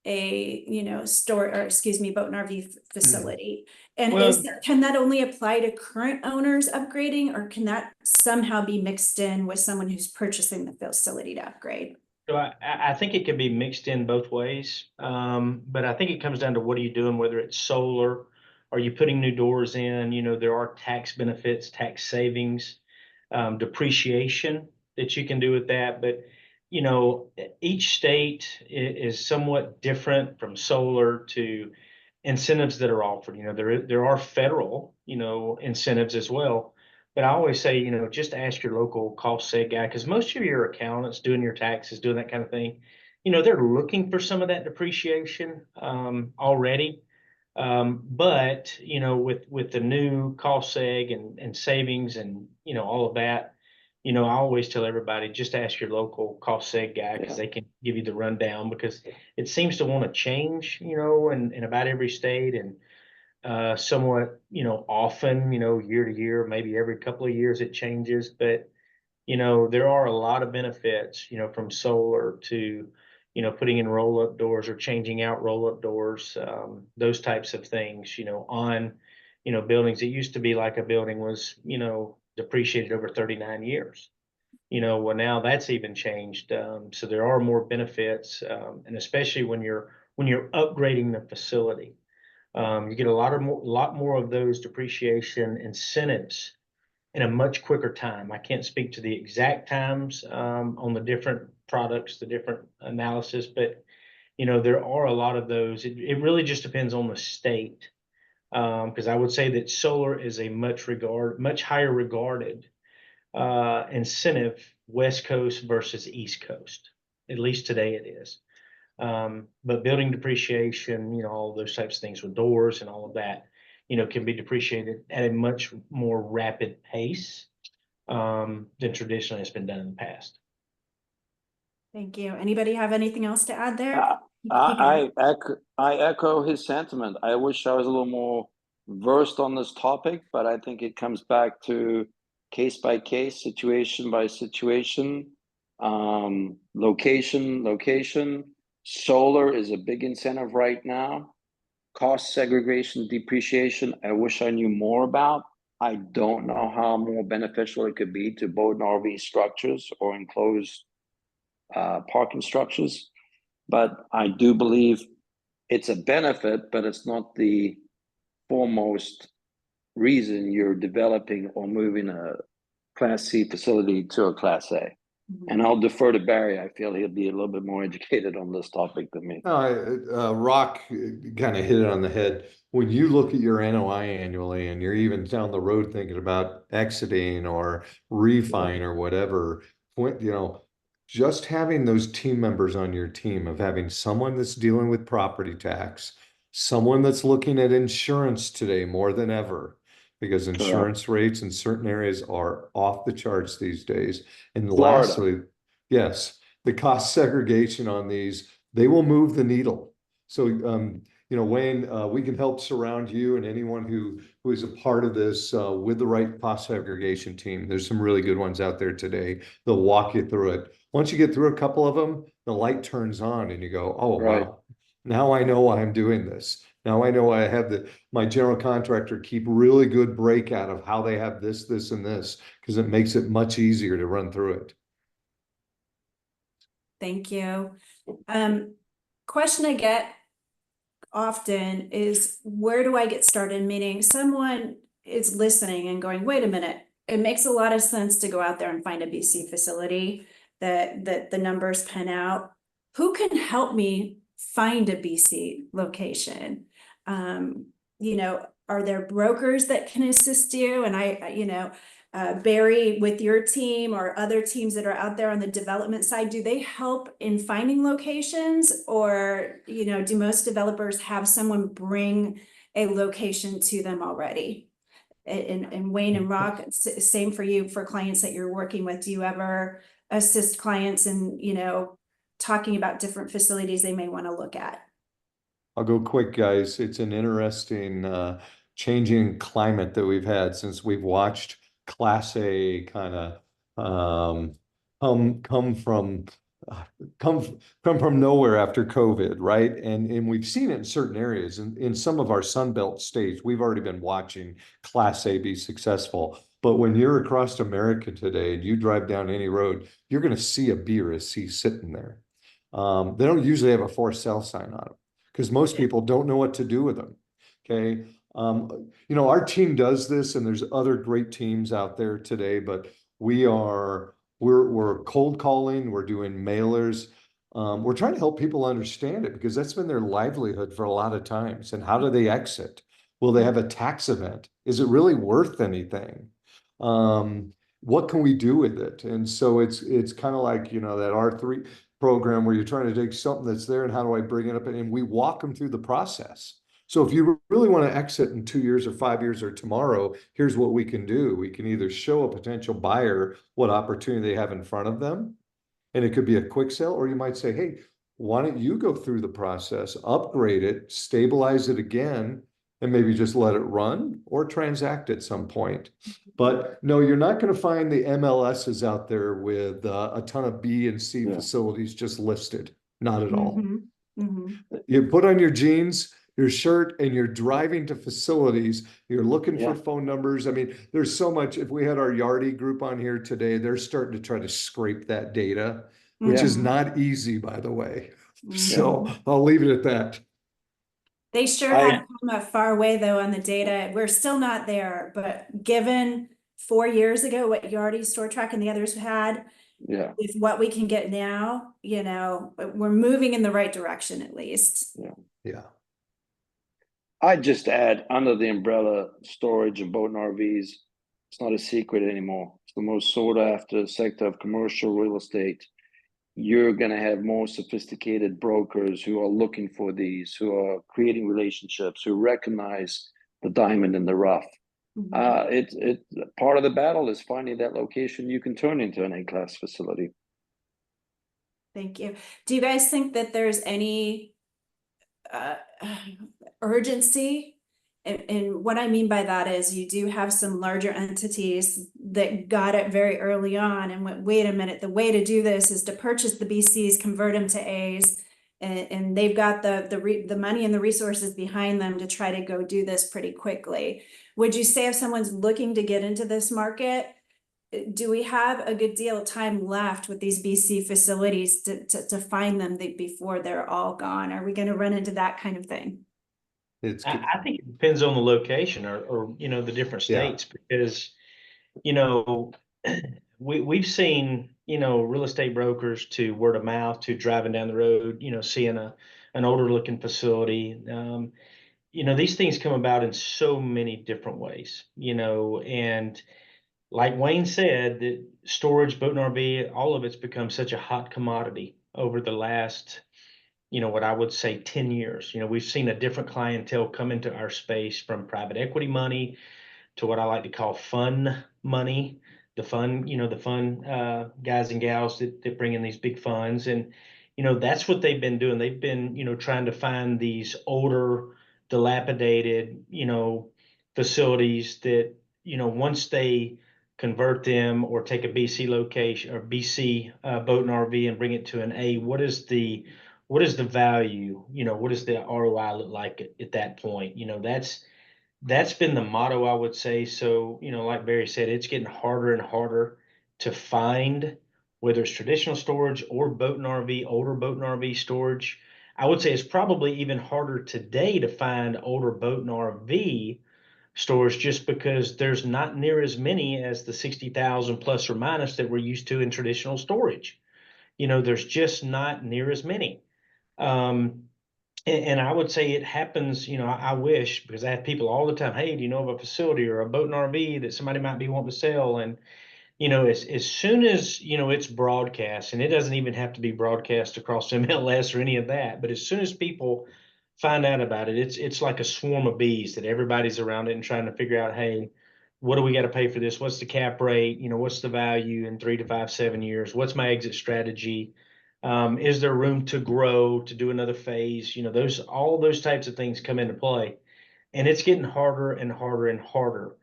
a, boat and RV facility? And can that only apply to current owners upgrading, or can that somehow be mixed in with someone who's purchasing the facility to upgrade? So I think it can be mixed in both ways, but I think it comes down to what are you doing, whether it's solar, are you putting new doors in, there are tax benefits, tax savings, depreciation that you can do with that. But, each state is somewhat different from solar to incentives that are offered. There are federal, incentives as well. But I always say, just ask your local cost seg guy, because most of your accountants doing your taxes, doing that kind of thing, they're looking for some of that depreciation already. But with the new cost seg and savings and all of that, I always tell everybody just ask your local cost seg guy, because they can give you the rundown, because it seems to want to change, in about every state, and somewhat, often, year to year, maybe every couple of years it changes. But, there are a lot of benefits, from solar to, putting in roll-up doors or changing out roll-up doors, those types of things, on, buildings. It used to be like a building was, depreciated over 39 years. Well, now that's even changed. So there are more benefits, and especially when you're upgrading the facility. You get a lot more of those depreciation incentives in a much quicker time. I can't speak to the exact times on the different products, the different analysis, but there are a lot of those. It really just depends on the state, because I would say that solar is a much higher regarded incentive West Coast versus East Coast. At least today it is. But building depreciation, all those types of things with doors and all of that, can be depreciated at a much more rapid pace than traditionally it's been done in the past. Thank you. Anybody have anything else to add there? I echo his sentiment. I wish I was a little more versed on this topic, but I think it comes back to case by case, situation by situation, location. Solar is a big incentive right now. Cost segregation, depreciation, I wish I knew more about. I don't know how more beneficial it could be to boat and RV structures or enclosed parking structures. But I do believe it's a benefit, but it's not the foremost reason you're developing or moving a Class C facility to a Class A. And I'll defer to Barry. I feel he'll be a little bit more educated on this topic than me. Rock kind of hit it on the head. When you look at your NOI annually and you're even down the road thinking about exiting or refine or whatever, just having those team members on your team, of having someone that's dealing with property tax, someone that's looking at insurance today more than ever, because insurance rates in certain areas are off the charts these days. And Florida. lastly, yes, the cost segregation on these, they will move the needle. So, Wayne, we can help surround you and anyone who is a part of this with the right cost segregation team. There's some really good ones out there today. They'll walk you through it. Once you get through a couple of them, the light turns on and you go, oh, wow, now I know why I'm doing this. Now I know I have my general contractor keep really good breakout of how they have this, this, and this, because it makes it much easier to run through it. Thank you. Question I get often is, where do I get started? Meaning someone is listening and going, wait a minute, it makes a lot of sense to go out there and find a BC facility that the numbers pan out. Who can help me find a BC location? Are there brokers that can assist you? And Barry, with your team or other teams that are out there on the development side, do they help in finding locations? Or, do most developers have someone bring a location to them already? And Wayne and Rock, same for you, for clients that you're working with. Do you ever assist clients in, talking about different facilities they may want to look at? I'll go quick, guys. It's an interesting changing climate that we've had since we've watched Class A kind of come from nowhere after COVID, right? And we've seen it in certain areas. In some of our Sunbelt states, we've already been watching Class A be successful. But when you're across America today and you drive down any road, you're going to see a B or a C sitting there. They don't usually have a for sale sign on them, because most people don't know what to do with them. Okay. Our team does this, and there's other great teams out there today, but we're cold calling, we're doing mailers. We're trying to help people understand it, because that's been their livelihood for a lot of times. And how do they exit? Will they have a tax event? Is it really worth anything? What can we do with it? And so it's kind of like, that R3 program where you're trying to take something that's there and how do I bring it up? And we walk them through the process. So if you really want to exit in 2 years or 5 years or tomorrow, here's what we can do. We can either show a potential buyer what opportunity they have in front of them, and it could be a quick sale, or you might say, hey, why don't you go through the process, upgrade it, stabilize it again, and maybe just let it run or transact at some point. But no, you're not going to find the MLSs out there with a ton of B and C facilities just listed. Not at all. You put on your jeans, your shirt, and you're driving to facilities. You're looking for phone numbers. I mean, there's so much. If we had our Yardy group on here today, they're starting to try to scrape that data, which is not easy, by the way. So I'll leave it at that. They sure have come a far way, though, on the data. We're still not there, but given 4 years ago what Yardy, Store Track, and the others had, with what we can get now, we're moving in the right direction, at least. Yeah. I'd just add, under the umbrella storage and boat and RVs, it's not a secret anymore. It's the most sought after sector of commercial real estate. You're going to have more sophisticated brokers who are looking for these, who are creating relationships, who recognize the diamond in the rough. Mhm. It's part of the battle is finding that location you can turn into an A-class facility. Thank you. Do you guys think that there's any uh, urgency? And what I mean by that is you do have some larger entities that got it very early on and went, wait a minute, the way to do this is to purchase the BCs, convert them to A's, and they've got the money and the resources behind them to try to go do this pretty quickly. Would you say if someone's looking to get into this market, do we have a good deal of time left with these BC facilities to find them before they're all gone? Are we going to run into that kind of thing? It's I think it depends on the location or the different Yeah. states because, you know, we've seen, real estate brokers to word of mouth to driving down the road, seeing an older looking facility. These things come about in so many different ways, and like Wayne said, that storage, boat and RV, all of it's become such a hot commodity over the last, what I would say 10 years. We've seen a different clientele come into our space from private equity money to what I like to call fun money, the fun guys and gals that bring in these big funds. And, that's what they've been doing. They've been, trying to find these older, dilapidated, facilities that, once they convert them or take a BC location or BC boat and RV and bring it to an A, what is the value? What does the ROI look like at that point? That's been the motto, I would say. So, like Barry said, it's getting harder and harder to find whether it's traditional storage or boat and RV, older boat and RV storage. I would say it's probably even harder today to find older boat and RV storage just because there's not near as many as the 60,000 plus or minus that we're used to in traditional storage. There's just not near as many. Um, and I would say it happens, I wish, because I have people all the time, hey, do you know of a facility or a boat and RV that somebody might be wanting to sell? And, as soon as, it's broadcast, and it doesn't even have to be broadcast across MLS or any of that, but as soon as people find out about it, it's like a swarm of bees that everybody's around it and trying to figure out, hey, what do we got to pay for this? What's the cap rate? What's the value in 3 to 5, 7 years? What's my exit strategy? Is there room to grow, to do another phase? All those types of things come into play, and it's getting harder and harder and harder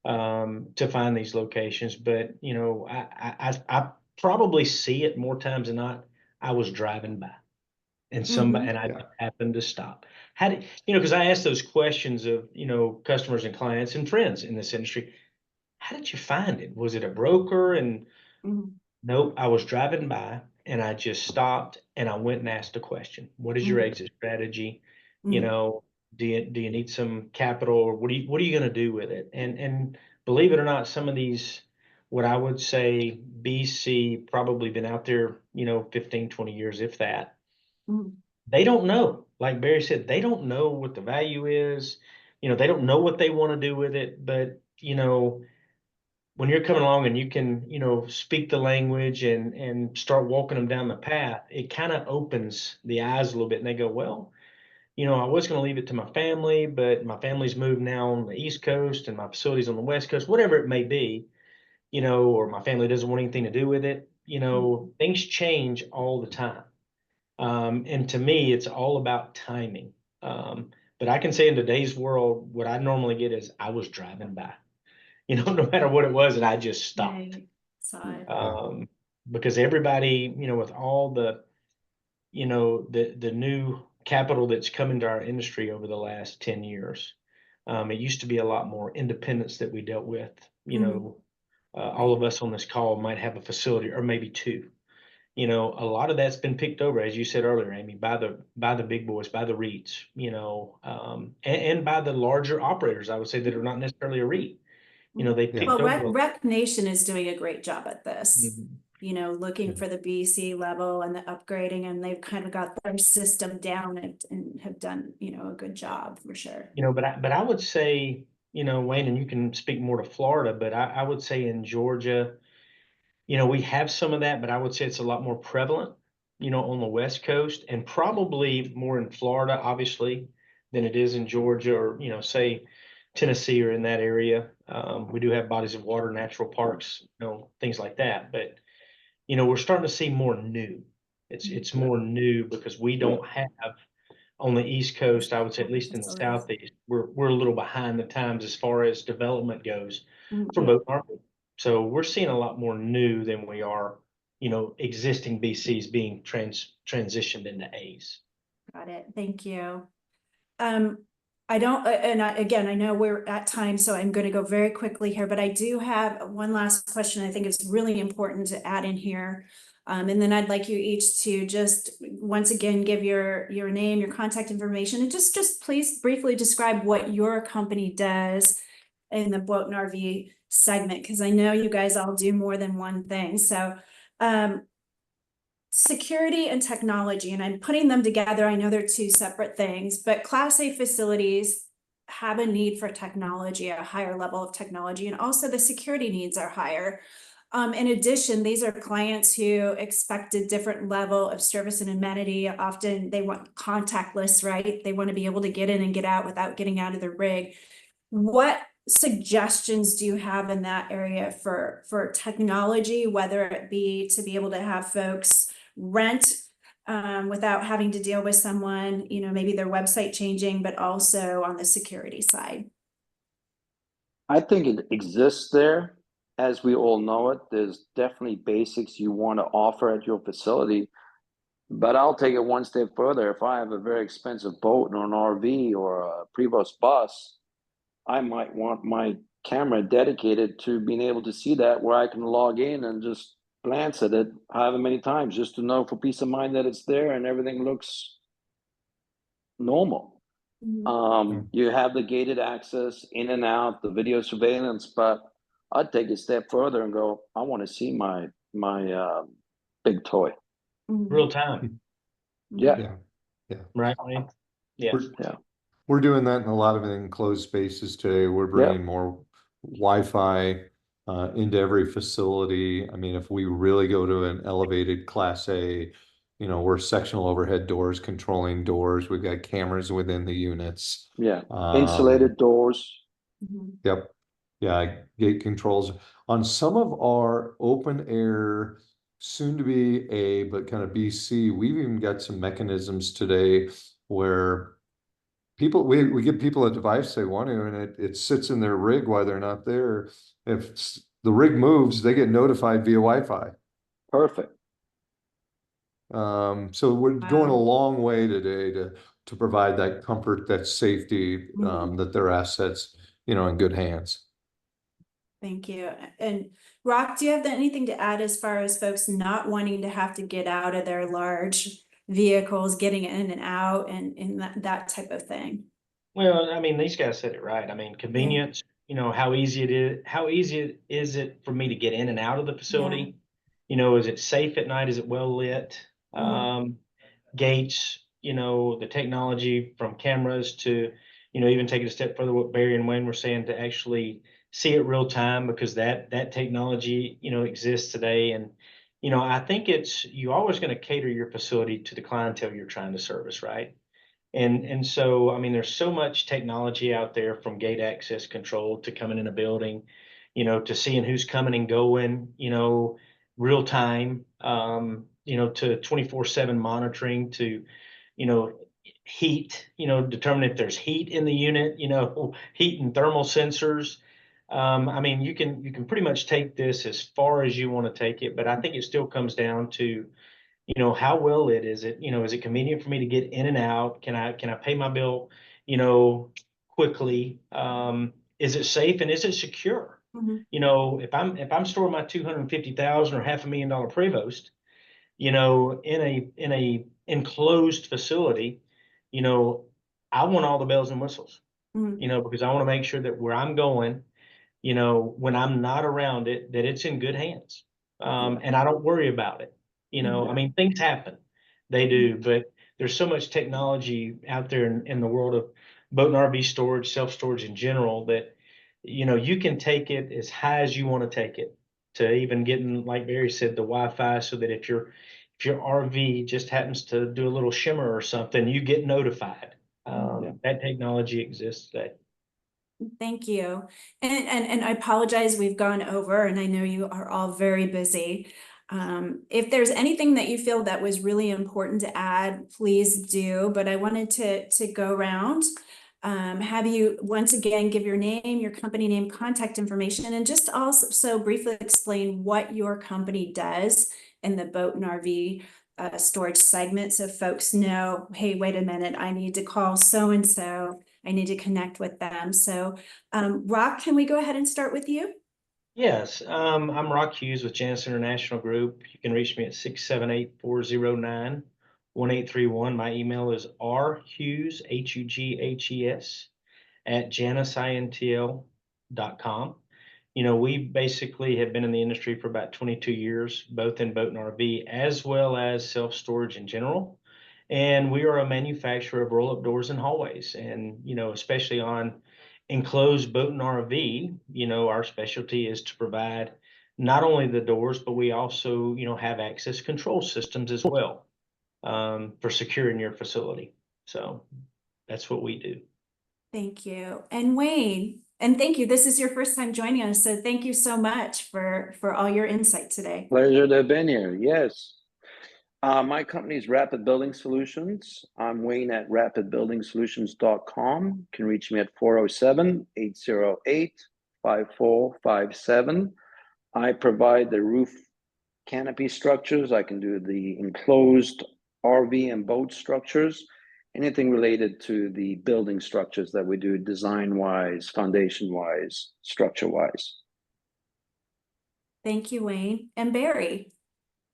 to find these locations. But I probably see it more times than not. I was driving by, and somebody Mhm. and I Yeah. just happened to stop. How did because I asked those questions of customers and clients and friends in this industry. How did you find it? Was it a broker? And Mhm. nope, I was driving by and I just stopped and I went and asked a question. What is your Mhm. exit strategy? You Mhm. know, do you need some capital or what are you going to do with it? And believe it or not, some of these, what I would say BC probably been out there, 15, 20 years, if that. Mhm. They don't know. Like Barry said, they don't know what the value is. They don't know what they want to do with it, but when you're coming along and you can, speak the language and start walking them down the path, it kind of opens the eyes a little bit. And they go, well, I was going to leave it to my family, but my family's moved now on the East Coast and my facility's on the West Coast, whatever it may be, or my family doesn't want anything to do with it. Mhm. Things change all the time. And to me, it's all about timing. But I can say in today's world, what I normally get is I was driving by, no matter what it was, and I just stopped. Right. Saw it. um, because everybody, with all the, the new capital that's come into our industry over the last 10 years, it used to be a lot more independence that we dealt with. Mhm. All Right. of us on this call might have a facility or maybe two. A lot of that's been picked over, as you said earlier, Amy, by the big boys, by the REITs, and by the larger operators, I would say, that are not necessarily a REIT. They Yeah. Well, picked over. Rec Nation is doing a great job at this, Mhm. looking Yeah. for the BC level and the upgrading, and they've kind of got their system down and have done, a good job for sure. But I would say, Wayne, and you can speak more to Florida, but I would say in Georgia, we have some of that, but I would say it's a lot more prevalent, on the West Coast and probably more in Florida, obviously, than it is in Georgia or, say Tennessee or in that area. We do have bodies of water, natural parks, things like that. But, we're starting to see more new. It's more new because we don't have on the East Coast, I would say, at least in the Southeast, we're a little behind the times as far as development goes for boat and RV. So we're seeing a lot more new than we are, existing BCs being transitioned into A's. Got it. Thank you. I don't, again, I know we're at time, so I'm going to go very quickly here, but I do have one last question I think is really important to add in here. And then I'd like you each to just once again give your name, your contact information, and just please briefly describe what your company does in the boat and RV segment, because I know you guys all do more than one thing. So security and technology, and I'm putting them together. I know they're two separate things, but Class A facilities have a need for technology, a higher level of technology, and also the security needs are higher. In addition, these are clients who expect a different level of service and amenity. Often they want contactless, right? They want to be able to get in and get out without getting out of the rig. What suggestions do you have in that area for technology, whether it be to be able to have folks rent without having to deal with someone, maybe their website changing, but also on the security side? I think it exists there. As we all know it, there's definitely basics you want to offer at your facility. But I'll take it one step further. If I have a very expensive boat or an RV or a Prevost bus, I might want my camera dedicated to being able to see that, where I can log in and just glance at it however many times, just to know for peace of mind that it's there and everything looks normal. You have the gated access in and out, the video surveillance, but I'd take a step further and go, I want to see my big toy. Real time. Yeah. Right. Yeah. We're doing that in a lot of enclosed spaces today. We're bringing more Wi-Fi into every facility. I mean, if we really go to an elevated Class A, we're sectional overhead doors, controlling doors. We've got cameras within the units. Insulated doors. Yep. Yeah, gate controls. On some of our open air, soon to be A, but kind of BC, we've even got some mechanisms today where we give people a device they want to, and it sits in their rig while they're not there. If the rig moves, they get notified via Wi-Fi. Perfect. So we're going a long way today to provide that comfort, that safety, that their assets, in good hands. Thank you. And Rock, do you have anything to add as far as folks not wanting to have to get out of their large vehicles, getting in and out, and that type of thing? Well, I mean, these guys said it right. I mean, convenience, how easy is it for me to get in and out of the facility? Is it safe at night? Is it well lit? Gates, the technology from cameras to, even take it a step further, what Barry and Wayne were saying, to actually see it real time, because that technology, exists today. And, I think you're always going to cater your facility to the clientele you're trying to service, right? And so, I mean, there's so much technology out there, from gate access control to coming in a building, to seeing who's coming and going, real time, to 24/7 monitoring, to, heat, determine if there's heat in the unit, heat and thermal sensors. I mean, you can pretty much take this as far as you want to take it, but I think it still comes down to, how well is it, is it convenient for me to get in and out? Can I pay my bill, quickly? Is it safe, and is it secure? If I'm storing my 250,000 or $500,000 Prevost, in a enclosed facility, I want all the bells and whistles, because I want to make sure that where I'm going, when I'm not around it, that it's in good hands. And I don't worry about it. I mean, things happen, they do, but there's so much technology out there in the world of boat and RV storage, self-storage in general, that, you can take it as high as you want to take it, to even getting, like Barry said, the Wi-Fi, so that if your RV just happens to do a little shimmer or something, you get notified. That technology exists today. Thank you. And I apologize, we've gone over, and I know you are all very busy. If there's anything that you feel that was really important to add, please do, but I wanted to go around. Have you once again give your name, your company name, contact information, and just also briefly explain what your company does in the boat and RV storage segment, so folks know, hey, wait a minute, I need to call so-and-so, I need to connect with them. So Rock, can we go ahead and start with you? Yes, I'm Rock Hughes with Janus International Group. You can reach me at 678-409-1831. My email is rhughes, Hughes, at janusintl.com. You know, we basically have been in the industry for about 22 years, both in boat and RV, as well as self-storage in general. And we are a manufacturer of roll-up doors and hallways. And, you know, especially on enclosed boat and RV, you know, our specialty is to provide not only the doors, but we also, you know, have access control systems as well for securing your facility. So that's what we do. Thank you. And Wayne, and thank you. This is your first time joining us, so thank you so much for all your insight today. Pleasure to have been here. Yes. My company is Rapid Building Solutions. I'm Wayne at rapidbuildingsolutions.com. You can reach me at 407-808-5457. I provide the roof canopy structures. I can do the enclosed RV and boat structures, anything related to the building structures that we do design-wise, foundation-wise, structure-wise. Thank you, Wayne. And Barry.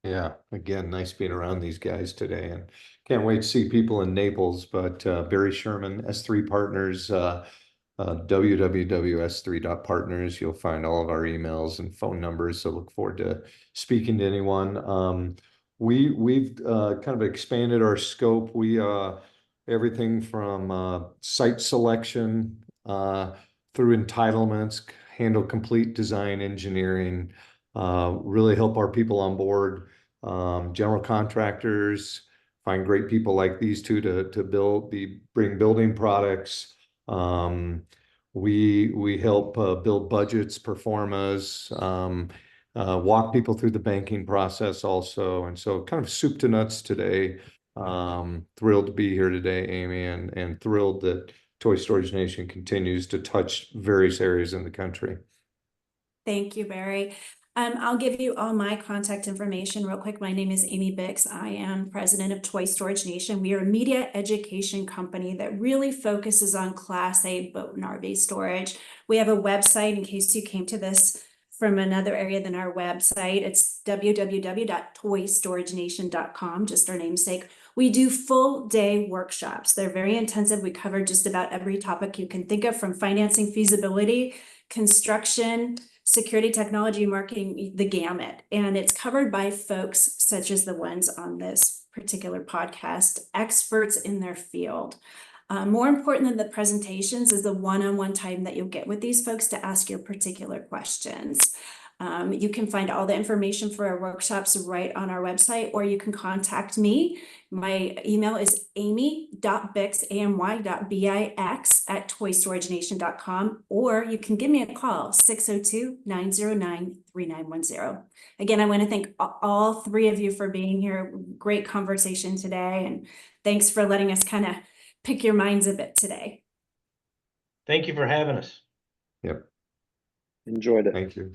Yeah, again, nice being around these guys today, and can't wait to see people in Naples. But Barry Sherman, S3 Partners, www.s3.partners. You'll find all of our emails and phone numbers. So look forward to speaking to anyone. We've kind of expanded our scope. We everything from site selection through entitlements, handle complete design engineering, really help our people on board. General contractors, find great people like these two to bring building products. We help build budgets, performas, walk people through the banking process also, and so kind of soup to nuts today. Thrilled to be here today, Amy, and thrilled that Toy Storage Nation continues to touch various areas in the country. Thank you, Barry. I'll give you all my contact information real quick. My name is Amy Bix. I am president of Toy Storage Nation. We are a media education company that really focuses on Class A boat and RV storage. We have a website in case you came to this from another area than our website. It's www.toystoragenation.com, just our namesake. We do full day workshops. They're very intensive. We cover just about every topic you can think of, from financing, feasibility, construction, security, technology, marketing, the gamut. And it's covered by folks such as the ones on this particular podcast, experts in their field. More important than the presentations is the one-on-one time that you'll get with these folks to ask your particular questions. You can find all the information for our workshops right on our website, or you can contact me. My email is amy.bix, amy.bix at toystoragenation.com, or you can give me a call, 602-909-3910. Again, I want to thank all three of you for being here. Great conversation today, and thanks for letting us kind of pick your minds a bit today. Thank you for having us. Yep. Enjoyed it. Thank you.